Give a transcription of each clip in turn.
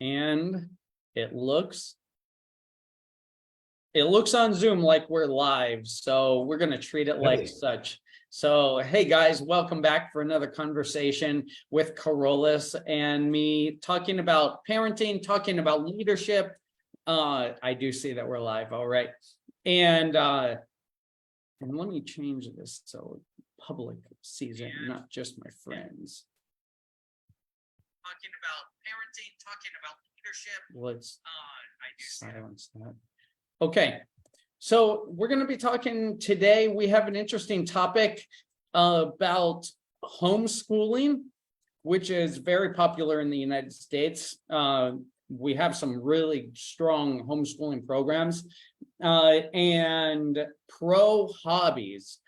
And it looks on Zoom like we're live, so we're going to treat it like such. So, hey guys, welcome back for another conversation with Karolis and me, talking about parenting, talking about leadership. I do see that we're live, all right. And let me change this so public sees it, not just my friends. Talking about parenting, talking about leadership. Let's silence that. Okay, so we're going to be talking today. We have an interesting topic about homeschooling, which is very popular in the United States. We have some really strong homeschooling programs and pro hobbies.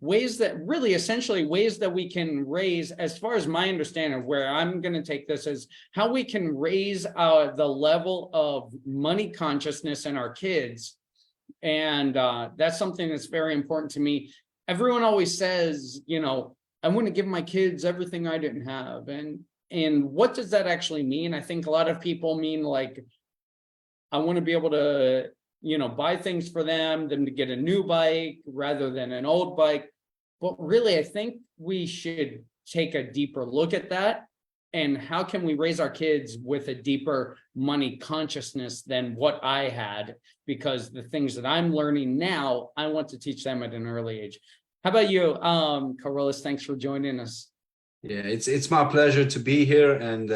Ways that we can raise, as far as my understanding of where I'm going to take this, is how we can raise the level of money consciousness in our kids. And that's something that's very important to me. Everyone always says, you know, I want to give my kids everything I didn't have. And what does that actually mean? I think a lot of people mean like, I want to be able to, you know, buy things for them to get a new bike rather than an old bike. But really, I think we should take a deeper look at that. And how can we raise our kids with a deeper money consciousness than what I had? Because the things that I'm learning now, I want to teach them at an early age. How about you, Karolis? Thanks for joining us. Yeah, it's my pleasure to be here, and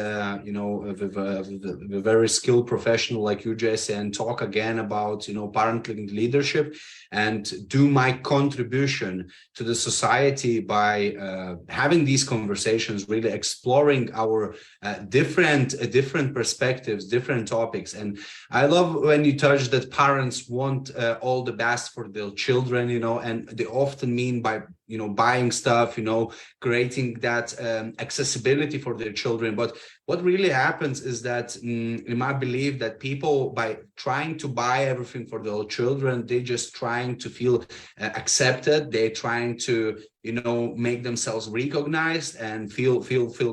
you know, with a very skilled professional like you, Jesse, and talk again about, you know, parenting leadership, and do my contribution to the society by having these conversations, really exploring our different perspectives, different topics. And I love when you touch that parents want all the best for their children, you know, and they often mean by, you know, buying stuff, you know, creating that accessibility for their children. But what really happens is that, in my belief, that people, by trying to buy everything for their children, they're just trying to feel accepted. They're trying to, you know, make themselves recognized and feel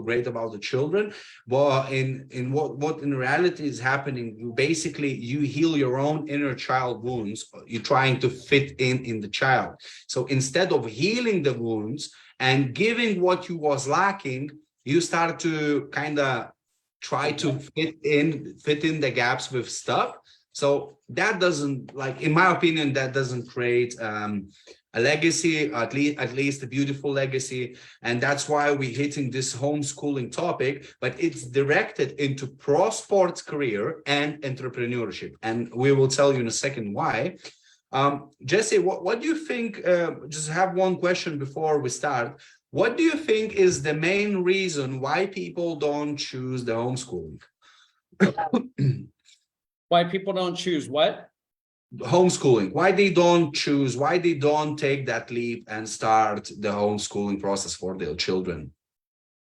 great about the children. But in what in reality is happening, basically you heal your own inner child wounds. You're trying to fit in the child. So instead of healing the wounds and giving what you was lacking, you start to kind of try to fit in the gaps with stuff. So that doesn't, like, in my opinion, that doesn't create a legacy, at least a beautiful legacy. And that's why we're hitting this homeschooling topic, but it's directed into pro sports career and entrepreneurship. And we will tell you in a second why. Jesse, what do you think? Just have one question before we start. What do you think is the main reason why people don't choose the homeschooling? Why people don't choose what? Homeschooling. Why they don't choose, why they don't take that leap and start the homeschooling process for their children?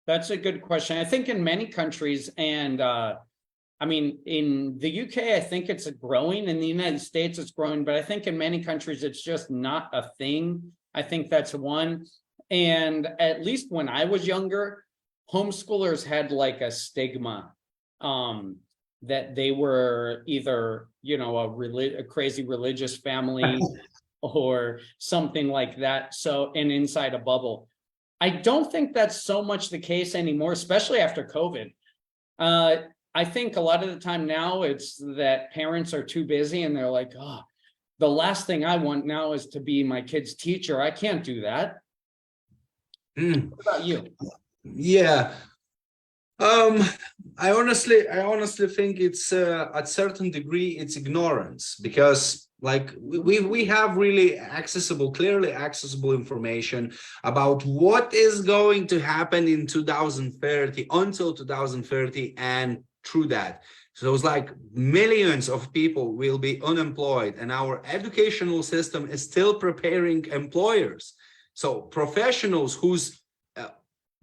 That's a good question. I think in many countries, and I mean, in the UK, I think it's growing. In the United States, it's growing. But I think in many countries, it's just not a thing. I think that's one. And at least when I was younger, homeschoolers had like a stigma that they were either, you know, a crazy religious family or something like that. So, and inside a bubble. I don't think that's so much the case anymore, especially after COVID. I think a lot of the time now it's that parents are too busy and they're like, oh, the last thing I want now is to be my kid's teacher. I can't do that. What about you? Yeah. I honestly think it's at certain degree it's ignorance, because like we have really clearly accessible information about what is going to happen in 2030 until 2030, and through that. So it's like millions of people will be unemployed, and our educational system is still preparing employers. So professionals whose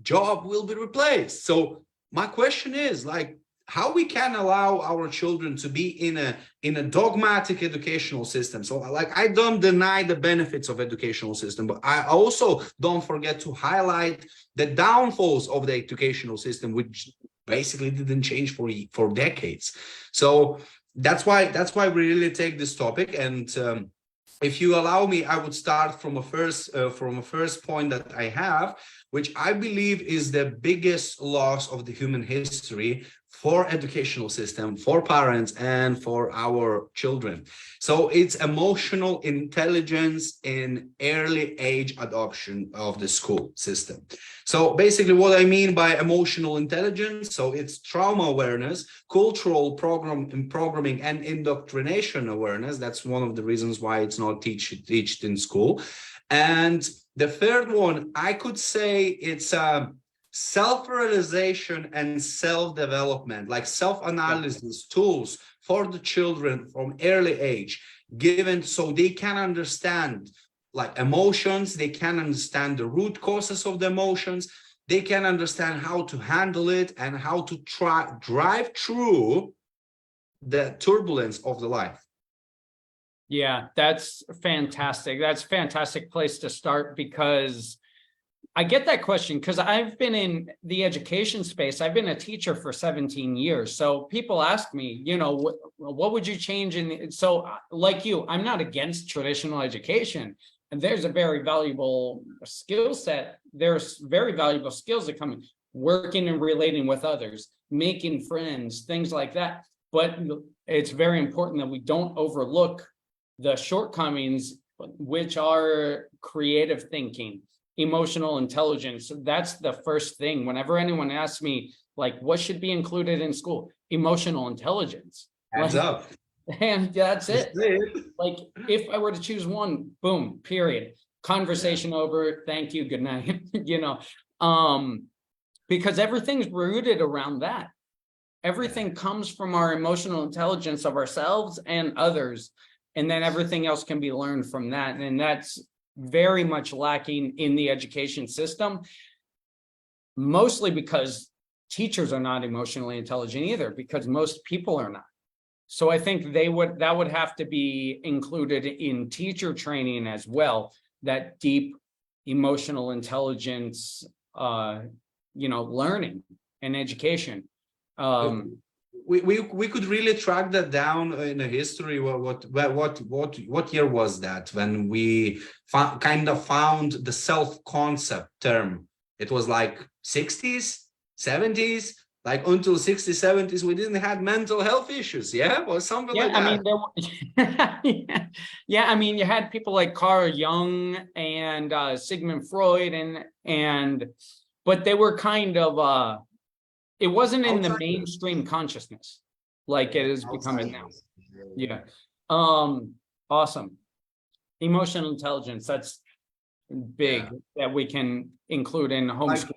job will be replaced. So my question is, like, how we can allow our children to be in a dogmatic educational system. So, like, I don't deny the benefits of educational system, but I also don't forget to highlight the downfalls of the educational system, which basically didn't change for decades. So that's why we really take this topic. And if you allow me, I would start from a first point that I have, which I believe is the biggest loss of the human history for educational system, for parents, and for our children. So it's emotional intelligence in early age adoption of the school system. So basically what I mean by emotional intelligence, so it's trauma awareness, cultural programming, and indoctrination awareness. That's one of the reasons why it's not taught in school. And the third one, I could say it's self-realization and self-development, like self-analysis tools for the children from early age, given so they can understand like emotions, they can understand the root causes of the emotions, they can understand how to handle it and how to drive through the turbulence of the life. Yeah, that's fantastic. That's a fantastic place to start, because I get that question because I've been in the education space. I've been a teacher for 17 years. So people ask me, you know, what would you change in? So like you, I'm not against traditional education. And there's a very valuable skill set. There's very valuable skills that come in, working and relating with others, making friends, things like that. But it's very important that we don't overlook the shortcomings, which are creative thinking, emotional intelligence. That's the first thing. Whenever anyone asks me, like, what should be included in school? Emotional intelligence. Hands up. And that's it. Like, if I were to choose one, boom, period. Conversation over, thank you, good night. You know, because everything's rooted around that. Everything comes from our emotional intelligence of ourselves and others. And then everything else can be learned from that. And that's very much lacking in the education system, mostly because teachers are not emotionally intelligent either, because most people are not. So I think that would have to be included in teacher training as well, that deep emotional intelligence, you know, learning and education. We could really track that down in the history. What year was that when we kind of found the self-concept term? It was like 60s, 70s, like until 60s, 70s, we didn't have mental health issues, yeah, or something like that. I mean, yeah, I mean, you had people like Carl Jung and Sigmund Freud, but they were kind of it wasn't in the mainstream consciousness like it is becoming now. Yeah. Awesome. Emotional intelligence, that's big, that we can include in homeschool.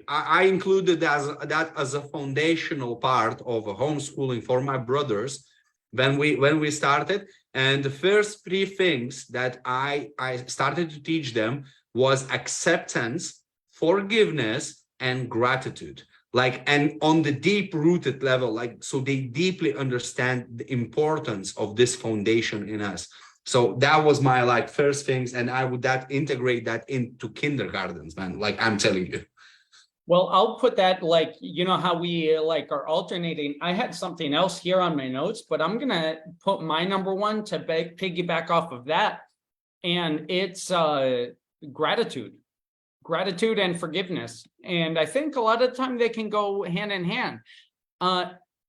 I included that as a foundational part of homeschooling for my brothers when we started. And the first three things that I started to teach them was acceptance, forgiveness, and gratitude. Like, and on the deep rooted level, like, so they deeply understand the importance of this foundation in us. So that was my like first things, and I would integrate that into kindergartens, man. Like, I'm telling you. Well, I'll put that, like, you know how we like are alternating. I had something else here on my notes, but I'm gonna put my number one to piggyback off of that, and it's gratitude. Gratitude and forgiveness. And I think a lot of the time they can go hand in hand.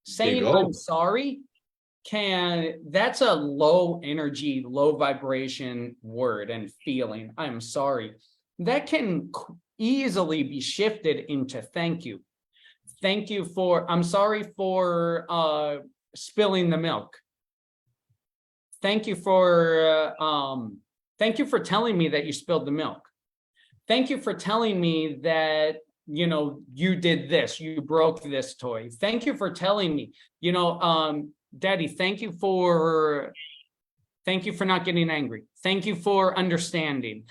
Saying I'm sorry, that's a low energy, low vibration word and feeling. I'm sorry. That can easily be shifted into thank you. Thank you for, I'm sorry for spilling the milk. Thank you for telling me that you spilled the milk. Thank you for telling me that, you know, you did this, you broke this toy. Thank you for telling me, you know, Daddy, thank you for not getting angry. Thank you for understanding.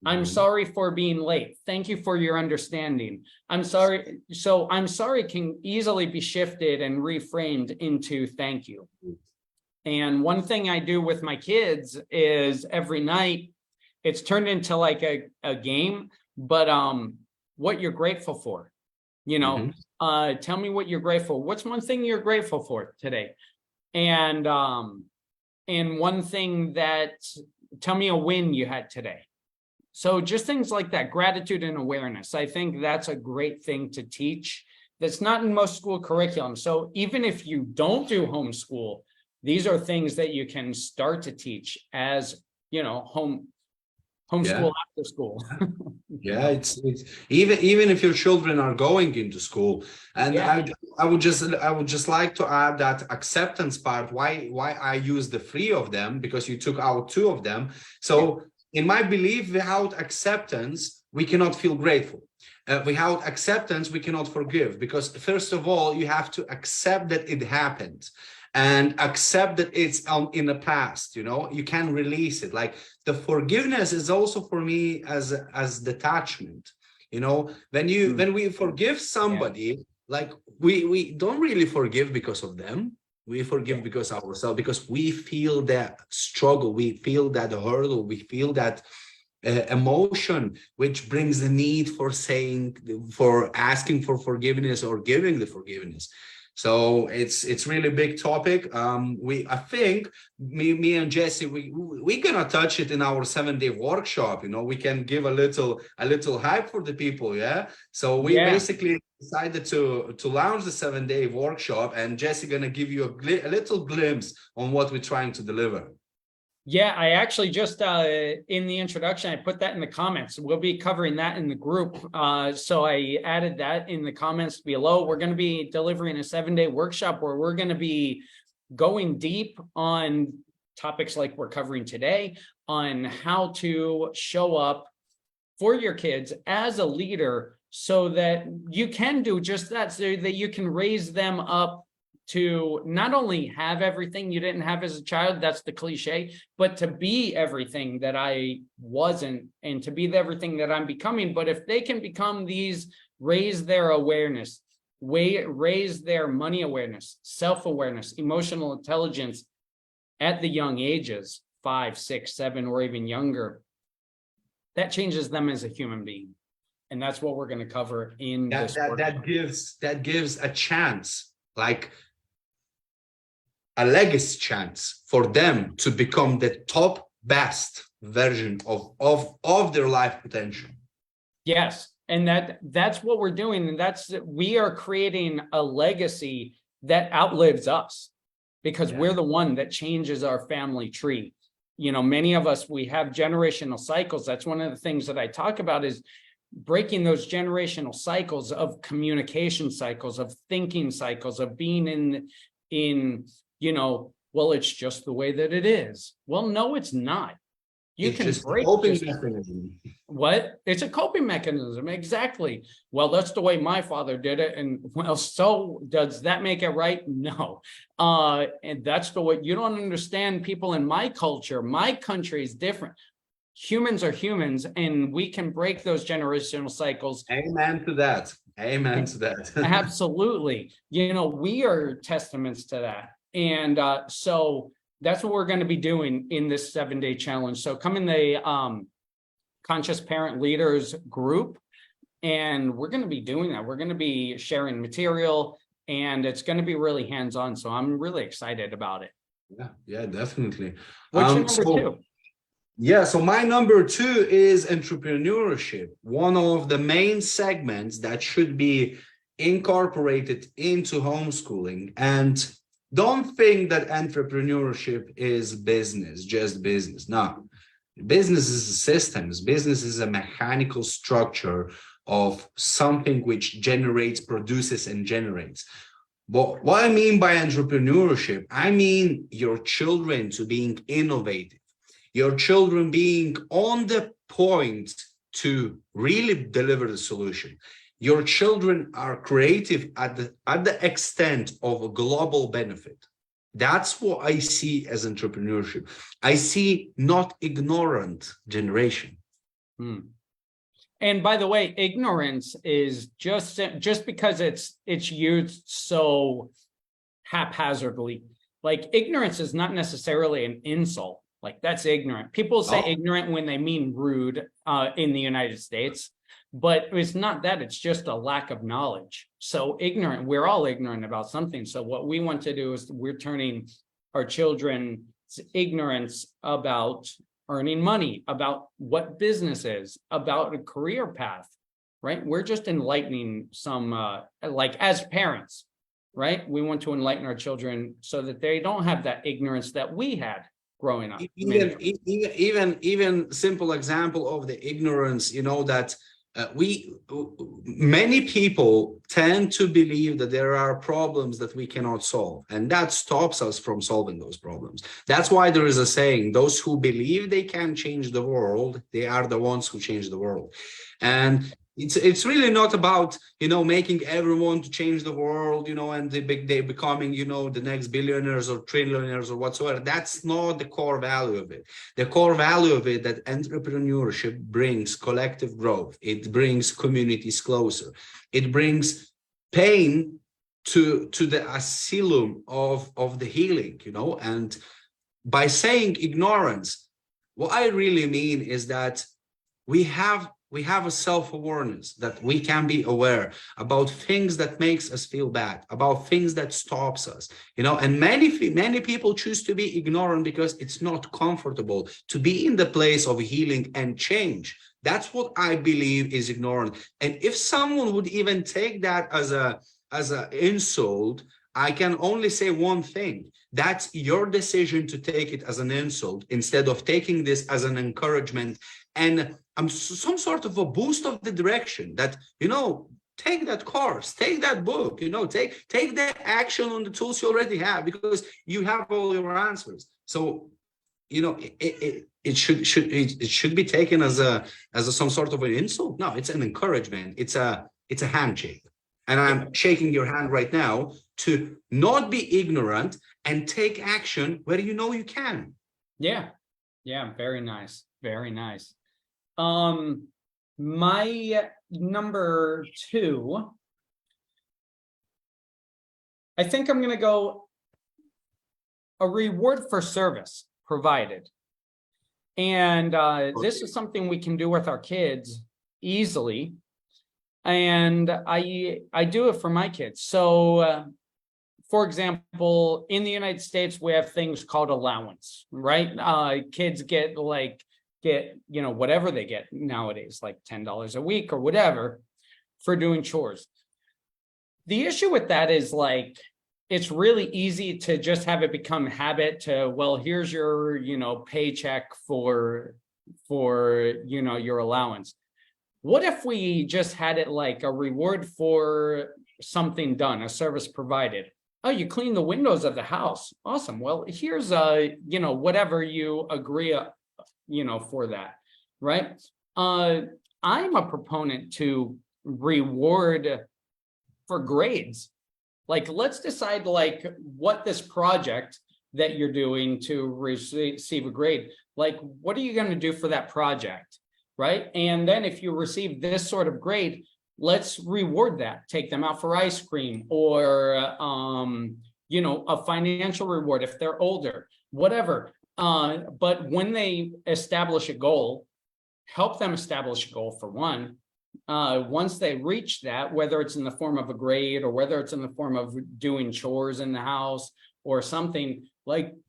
I'm sorry for being late. Thank you for your understanding. I'm sorry. So I'm sorry can easily be shifted and reframed into thank you. And one thing I do with my kids is every night, it's turned into like a game, but what you're grateful for. You know, tell me what you're grateful. What's one thing you're grateful for today? And one thing tell me a win you had today. So just things like that, gratitude and awareness. I think that's a great thing to teach. That's not in most school curriculum. So even if you don't do homeschool, these are things that you can start to teach as, you know, homeschool after school. Yeah, it's even if your children are going into school, and I would just like to add that acceptance part. Why I use the three of them, because you took out two of them. So in my belief, without acceptance, we cannot feel grateful. Without acceptance, we cannot forgive, because first of all, you have to accept that it happened and accept that it's in the past. You know, you can release it. Like the forgiveness is also for me as detachment. You know, when we forgive somebody, like we don't really forgive because of them. We forgive because of ourselves, because we feel that struggle, we feel that hurdle, we feel that emotion, which brings the need for asking for forgiveness or giving the forgiveness. So it's really a big topic. I think me and Jesse, we're gonna touch it in our 7-day workshop. You know, we can give a little hype for the people. Yeah. So we basically decided to launch the 7-day workshop, and Jesse gonna give you a little glimpse on what we're trying to deliver. Yeah, I actually just in the introduction, I put that in the comments. We'll be covering that in the group. So I added that in the comments below. We're going to be delivering a 7-day workshop where we're going to be going deep on topics like we're covering today, on how to show up for your kids as a leader so that you can do just that, so that you can raise them up to not only have everything you didn't have as a child, that's the cliche, but to be everything that I wasn't, and to be everything that I'm becoming. But if they can become these, raise their awareness, raise their money awareness, self-awareness, emotional intelligence at the young ages, 5, 6, 7, or even younger, that changes them as a human being. And that's what we're going to cover in this workshop. That gives a chance, like a legacy chance for them to become the top best version of their life potential. Yes, and that's what we're doing, and we are creating a legacy that outlives us, because we're the one that changes our family tree. You know, many of us, we have generational cycles. That's one of the things that I talk about, is breaking those generational cycles of communication cycles, of thinking cycles, of being in you know, well, it's just the way that it is. Well, no, it's not. It's can just break a coping mechanism. What? It's a coping mechanism, exactly. Well, that's the way my father did it, and well, so does that make it right? No. And that's the way. You don't understand people in my culture. My country is different. Humans are humans, and we can break those generational cycles. Amen to that. Amen to that. Absolutely. You know, we are testaments to that. And so that's what we're going to be doing in this 7-day challenge. So come in the Conscious Parent Leaders group, and we're going to be doing that. We're going to be sharing material, and it's going to be really hands-on. So I'm really excited about it. Yeah, definitely. What's your number 2? Yeah, so my number 2 is entrepreneurship. One of the main segments that should be incorporated into homeschooling. And don't think that entrepreneurship is business, just business. No, business is systems. Business is a mechanical structure of something which generates, produces, and generates. But what I mean by entrepreneurship, I mean your children to being innovative, your children being on the point to really deliver the solution. Your children are creative at the extent of a global benefit. That's what I see as entrepreneurship. I see not ignorant generation. And by the way, ignorance is just because it's used so haphazardly. Like, ignorance is not necessarily an insult. Like, that's ignorant. People say ignorant when they mean rude in the United States. But it's not that, it's just a lack of knowledge. So ignorant, we're all ignorant about something. So what we want to do is we're turning our children's ignorance about earning money, about what business is, about a career path, right? We're just enlightening some, like as parents, right? We want to enlighten our children so that they don't have that ignorance that we had growing up. Even simple example of the ignorance, that many people tend to believe that there are problems that we cannot solve, and that stops us from solving those problems. That's why there is a saying, those who believe they can change the world, they are the ones who change the world. And it's really not about, making everyone to change the world, and they becoming, the next billionaires or trillionaires or whatsoever. That's not the core value of it. The core value of it, that entrepreneurship brings collective growth. It brings communities closer. It brings pain to the asylum of the healing, and by saying ignorance, what I really mean is that we have a self-awareness, that we can be aware about things that makes us feel bad, about things that stops us, and many people choose to be ignorant because it's not comfortable to be in the place of healing and change. That's what I believe is ignorant. And if someone would even take that as an insult, I can only say one thing. That's your decision to take it as an insult instead of taking this as an encouragement and some sort of a boost of the direction that, take that course, take that book, take that action on the tools you already have, because you have all your answers. So, it should be taken as some sort of an insult. No, it's an encouragement. It's a handshake. And I'm shaking your hand right now to not be ignorant and take action where you can. Yeah. Very nice. Very nice. My number 2, I think I'm going to go a reward for service provided. And this is something we can do with our kids easily. And I do it for my kids. So, for example, in the United States, we have things called allowance, right? Kids get whatever they get nowadays, like $10 a week or whatever for doing chores. The issue with that is it's really easy to just have it become habit to, well, here's your, paycheck for your allowance. What if we just had it like a reward for something done, a service provided? Oh, you clean the windows of the house. Awesome. Well, here's whatever you agree, for that, right? I'm a proponent to reward for grades. Let's decide what this project that you're doing to receive a grade, what are you going to do for that project? Right. And then if you receive this sort of grade, let's reward that, take them out for ice cream or, a financial reward if they're older, whatever. But when they establish a goal, help them establish a goal for one. Once they reach that, whether it's in the form of a grade or whether it's in the form of doing chores in the house or something,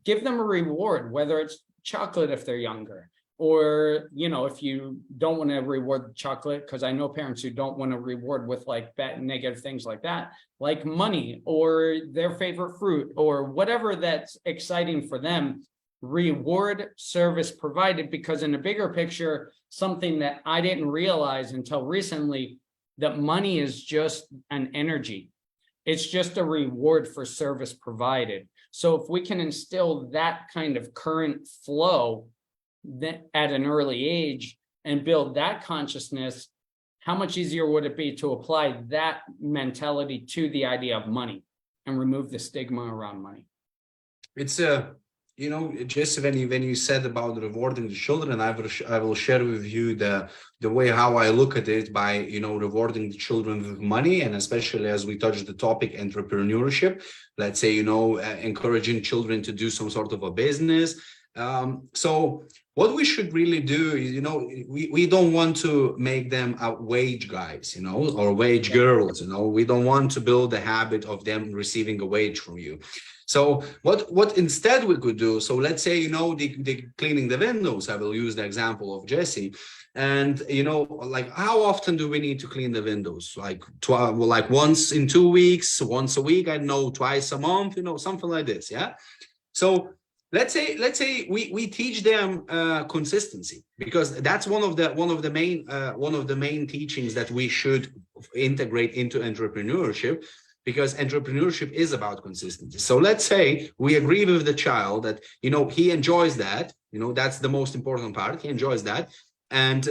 give them a reward, whether it's chocolate if they're younger. Or, if you don't want to reward chocolate, because I know parents who don't want to reward with bad negative things like that, like money or their favorite fruit or whatever that's exciting for them, reward service provided. Because in a bigger picture, something that I didn't realize until recently, that money is just an energy. It's just a reward for service provided. So if we can instill that kind of current flow at an early age and build that consciousness, how much easier would it be to apply that mentality to the idea of money and remove the stigma around money? It's just when you said about rewarding the children, I will share with you the way how I look at it by rewarding the children with money, and especially as we touch the topic entrepreneurship, let's say encouraging children to do some sort of a business. So what we should really do is, we don't want to make them wage guys, or wage girls, we don't want to build the habit of them receiving a wage from you. So what instead we could do, so let's say, they cleaning the windows, I will use the example of Jesse. And, like, how often do we need to clean the windows? Like, like once in 2 weeks, once a week, I know, twice a month, something like this. Yeah. So let's say we teach them consistency, because that's one of the main teachings that we should integrate into entrepreneurship, because entrepreneurship is about consistency. So let's say we agree with the child that, he enjoys that, that's the most important part. He enjoys that. And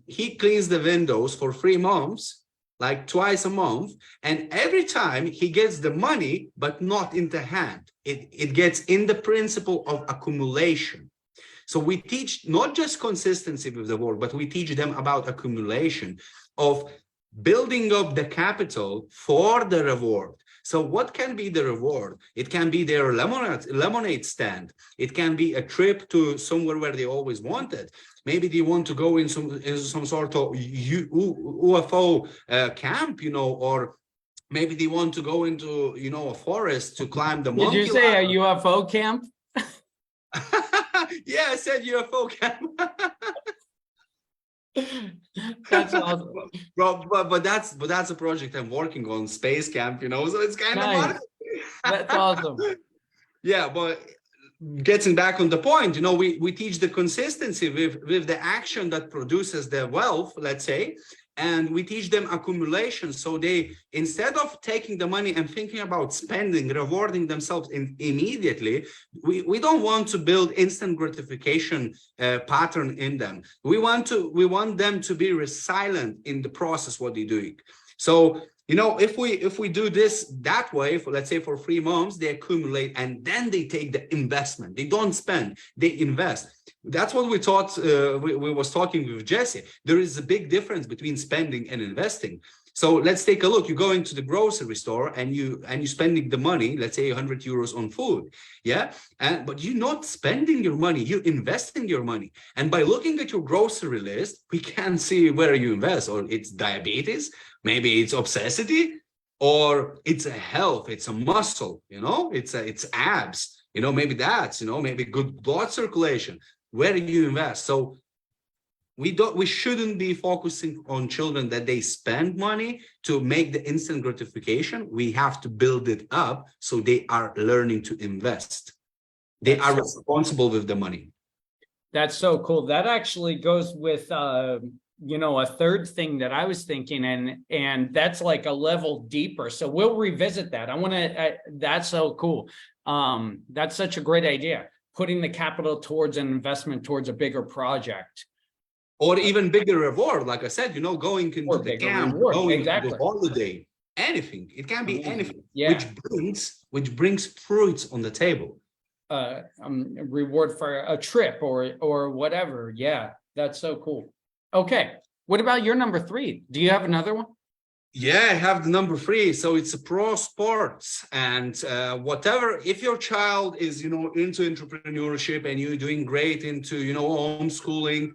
he cleans the windows for 3 months, like twice a month. And every time he gets the money, but not in the hand. It gets in the principle of accumulation. So we teach not just consistency with the work, but we teach them about accumulation, of building up the capital for the reward. So what can be the reward? It can be their lemonade stand. It can be a trip to somewhere where they always wanted. Maybe they want to go in some sort of UFO camp, or maybe they want to go into, a forest to climb the monkey. Did you say a UFO camp? Yeah, I said UFO camp. That's awesome. But that's a project I'm working on, space camp, so it's kind of that's awesome. Yeah, but getting back on the point, we teach the consistency with the action that produces the wealth, let's say, and we teach them accumulation. So they, instead of taking the money and thinking about spending, rewarding themselves immediately, we don't want to build instant gratification pattern in them. We want them to be resilient in the process, what they're doing. So, if we do this that way, for let's say for 3 months, they accumulate and then they take the investment. They don't spend, they invest. That's what we taught. We was talking with Jesse. There is a big difference between spending and investing. So let's take a look. You go into the grocery store and you spending the money, let's say 100 euros on food. Yeah. But you're not spending your money, you're investing your money. And by looking at your grocery list, we can see where you invest, or it's diabetes, maybe it's obesity, or it's a health, it's a muscle, it's abs, maybe that's, maybe good blood circulation. Where do you invest? So we shouldn't be focusing on children that they spend money to make the instant gratification. We have to build it up so they are learning to invest. They are responsible with the money. That's so cool. That actually goes with a third thing that I was thinking, and that's like a level deeper. So we'll revisit that. That's so cool. That's such a great idea. Putting the capital towards an investment towards a bigger project. Or even bigger reward, like I said, going into the camp, going to the holiday, anything. It can be anything, which brings fruits on the table. Reward for a trip or whatever. Yeah, that's so cool. Okay, what about your number 3? Do you have another one? Yeah, I have the number 3. So it's a pro sports, and whatever. If your child is, into entrepreneurship and you're doing great into, homeschooling,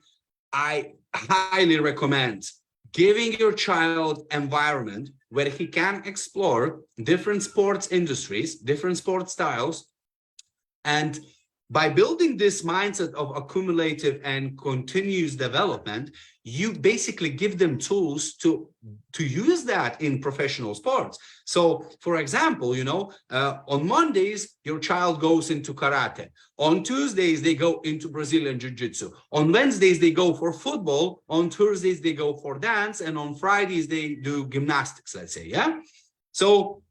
I highly recommend giving your child environment where he can explore different sports industries, different sports styles. And by building this mindset of accumulative and continuous development, you basically give them tools to use that in professional sports. So, for example, on Mondays, your child goes into karate. On Tuesdays, they go into Brazilian jiu-jitsu. On Wednesdays, they go for football. On Thursdays, they go for dance. And on Fridays, they do gymnastics, let's say, yeah? So,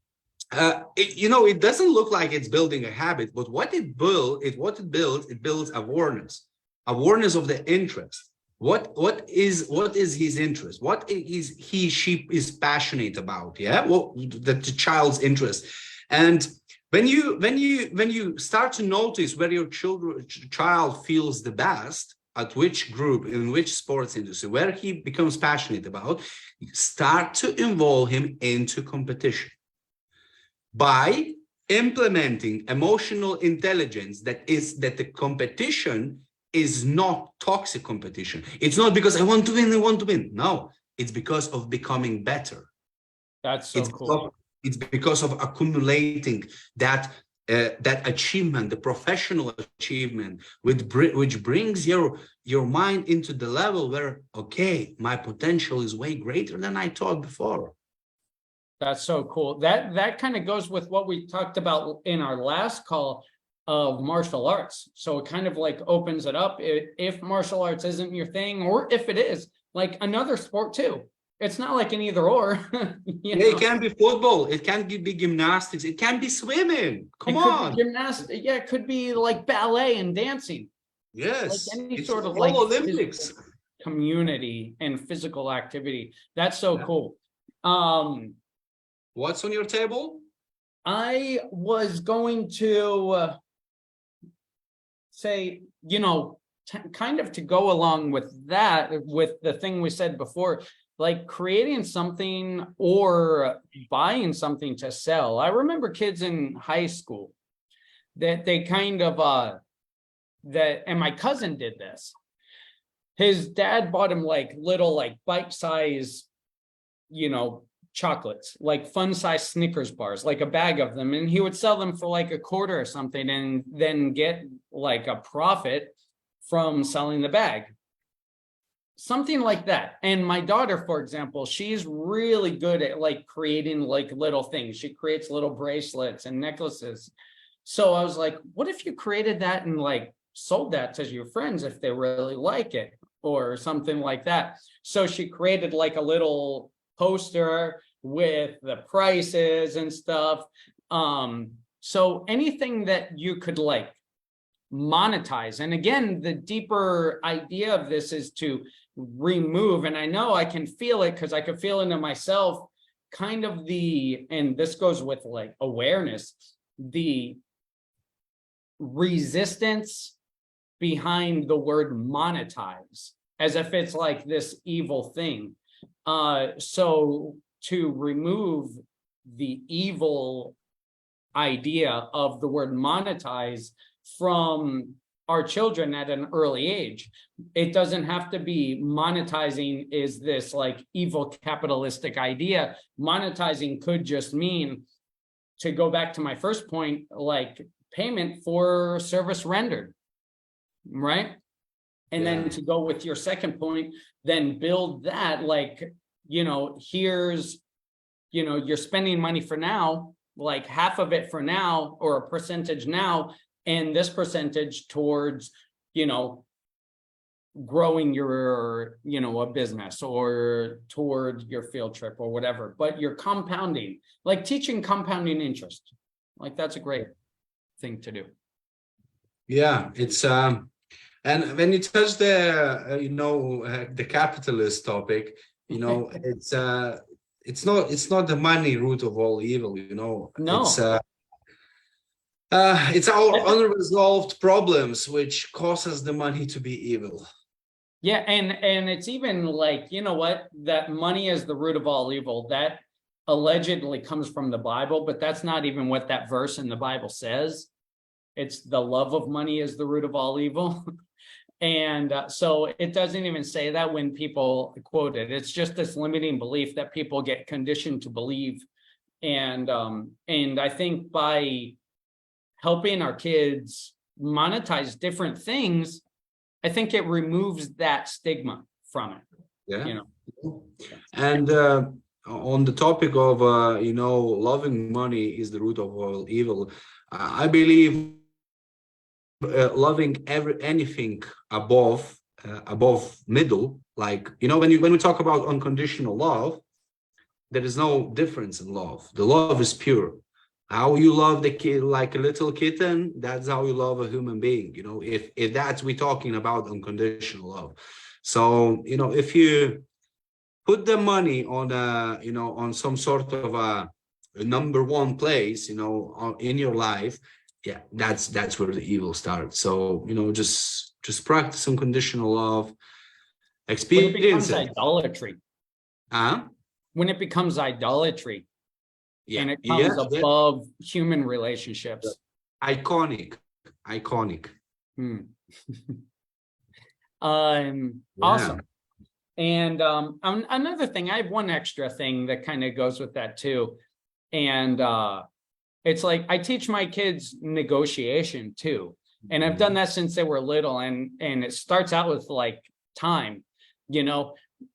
it doesn't look like it's building a habit, but what it builds, it builds awareness of the interest. What is his interest? What is she is passionate about? Yeah, well, the child's interest. And when you start to notice where your child feels the best, at which group, in which sports industry, where he becomes passionate about, start to involve him into competition by implementing emotional intelligence, that the competition is not toxic competition. It's not because I want to win, I want to win. No, it's because of becoming better. That's so cool. It's because of accumulating that that achievement, the professional achievement, which brings your mind into the level where, okay, my potential is way greater than I thought before. That's so cool. That kind of goes with what we talked about in our last call of martial arts. So it kind of like opens it up. If martial arts isn't your thing, or if it is, like another sport too. It's not like an either or. It can be football. It can be gymnastics. It can be swimming. Come on. Gymnastics. Yeah, it could be like ballet and dancing. Yes. Like any It's sort of all like Olympics. Community and physical activity. That's so cool. What's on your table? I was going to say, kind of to go along with that, with the thing we said before, like creating something or buying something to sell. I remember kids in high school that they kind of, and my cousin did this. His dad bought him like little, like bite-size, chocolates, like fun-size Snickers bars, like a bag of them. And he would sell them for like a quarter or something and then get like a profit from selling the bag. Something like that. And my daughter, for example, she's really good at like creating like little things. She creates little bracelets and necklaces. So I was like, what if you created that and like sold that to your friends if they really like it or something like that? So she created like a little poster with the prices and stuff. So anything that you could like monetize. And again, the deeper idea of this is to remove, and I know I can feel it because I can feel into myself kind of and this goes with like awareness, the resistance behind the word monetize, as if it's like this evil thing. So to remove the evil idea of the word monetize from our children at an early age. It doesn't have to be monetizing is this like evil capitalistic idea. Monetizing could just mean, to go back to my first point, like payment for service rendered, right? And then to go with your second point, then build that like, here's, you're spending money for now, like half of it for now, or a percentage now, and this percentage towards, growing your, a business or toward your field trip or whatever, but you're compounding, like teaching compounding interest. Like that's a great thing to do. Yeah, it's, and when you touch the, the capitalist topic, it's not the money root of all evil, No. It's our unresolved problems which causes the money to be evil. Yeah, and it's even like, what, that money is the root of all evil. That allegedly comes from the Bible, but that's not even what that verse in the Bible says. It's the love of money is the root of all evil. And so it doesn't even say that when people quote it. It's just this limiting belief that people get conditioned to believe. And I think by helping our kids monetize different things, I think it removes that stigma from it. Yeah. And on the topic of, loving money is the root of all evil, I believe loving anything above middle, like, when we talk about unconditional love, there is no difference in love. The love is pure. How you love the kid like a little kitten, that's how you love a human being. If that's we're talking about unconditional love. So, if you put the money on on some sort of a number one place, in your life, yeah, that's where the evil starts. So, just practice unconditional love, experience it. Idolatry. Huh? When it becomes idolatry. Yeah. and it comes Yeah, yeah. above human relationships. Iconic. Hmm. Yeah. Awesome. And another thing, I have one extra thing that kind of goes with that too. And it's like I teach my kids negotiation too. And I've done that since they were little. And it starts out with like time, you know,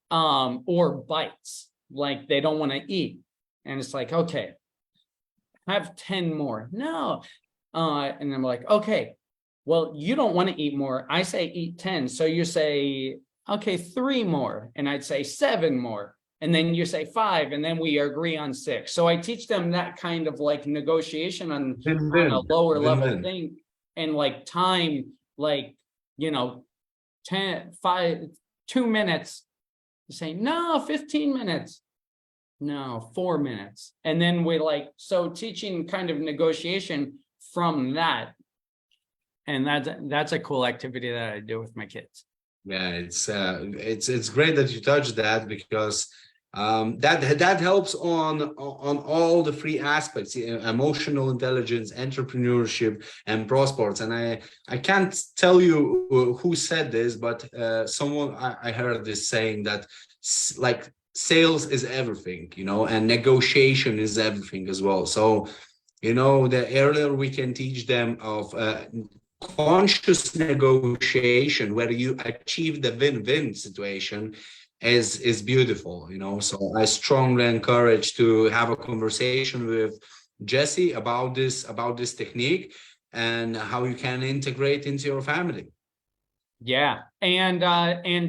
or bites, like they don't want to eat. And it's like, okay, have 10 more. No. And I'm like, okay, well, you don't want to eat more. I say eat 10. So you say, okay, 3 more. And I'd say 7 more. And then you say 5, and then we agree on 6. So I teach them that kind of like negotiation on a lower level thing, and like time, like, you know, 2 minutes. You say, no, 15 minutes. No, 4 minutes. And then we like, so teaching kind of negotiation from that. And that's a cool activity that I do with my kids. Yeah, it's great that you touched that, because that helps on all the 3 aspects: emotional intelligence, entrepreneurship, and pro sports. And I can't tell you who said this, but someone I heard this saying that like sales is everything, you know, and negotiation is everything as well. So, you know, the earlier we can teach them of conscious negotiation where you achieve the win-win situation is beautiful, you know. So I strongly encourage to have a conversation with Jesse about this technique and how you can integrate into your family. Yeah, and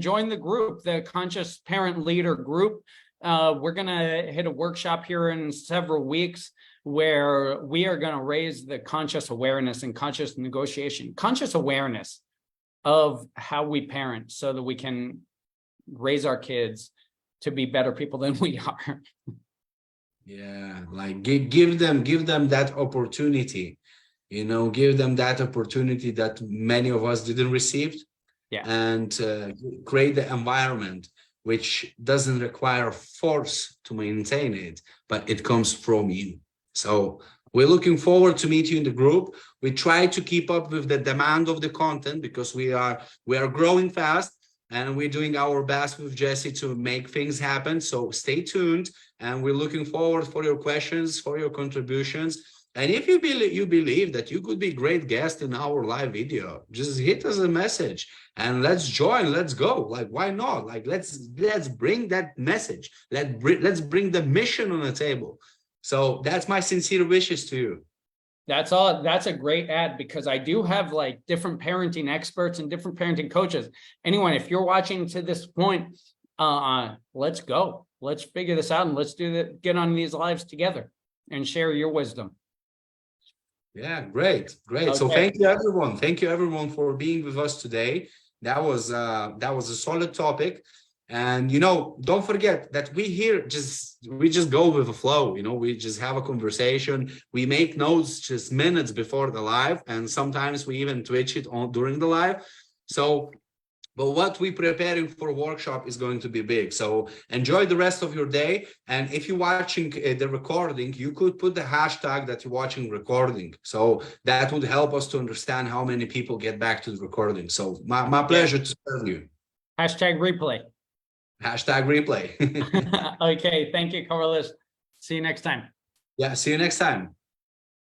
join the group, the Conscious Parent Leader group. We're gonna hit a workshop here in several weeks where we are going to raise the conscious awareness and conscious negotiation, conscious awareness of how we parent, so that we can raise our kids to be better people than we are. Yeah, like give them that opportunity, you know, give them that opportunity that many of us didn't receive. Yeah. And create the environment which doesn't require force to maintain it, but it comes from you. So we're looking forward to meet you in the group. We try to keep up with the demand of the content, because we are growing fast, and we're doing our best with Jesse to make things happen. So stay tuned, and we're looking forward for your questions, for your contributions. And if you believe that you could be a great guest in our live video, just hit us a message and let's join. Let's go. Like, why not? Like, let's bring that message. Let's bring the mission on the table. So that's my sincere wishes to you. That's all. That's a great ad, because I do have like different parenting experts and different parenting coaches. Anyone, if you're watching to this point, let's go. Let's figure this out, and let's get on these lives together and share your wisdom. Yeah, great. Okay. So thank you everyone for being with us today. That was a solid topic. And, you know, don't forget that we just go with the flow, you know, we just have a conversation. We make notes just minutes before the live, and sometimes we even twitch it on during the live. So, but what we're preparing for workshop is going to be big. So enjoy the rest of your day. And if you're watching the recording, you could put the hashtag that you're watching recording. So that would help us to understand how many people get back to the recording. So my pleasure to serve you. Hashtag replay. Hashtag replay. Okay, thank you, Karolis. See you next time. Yeah, see you next time.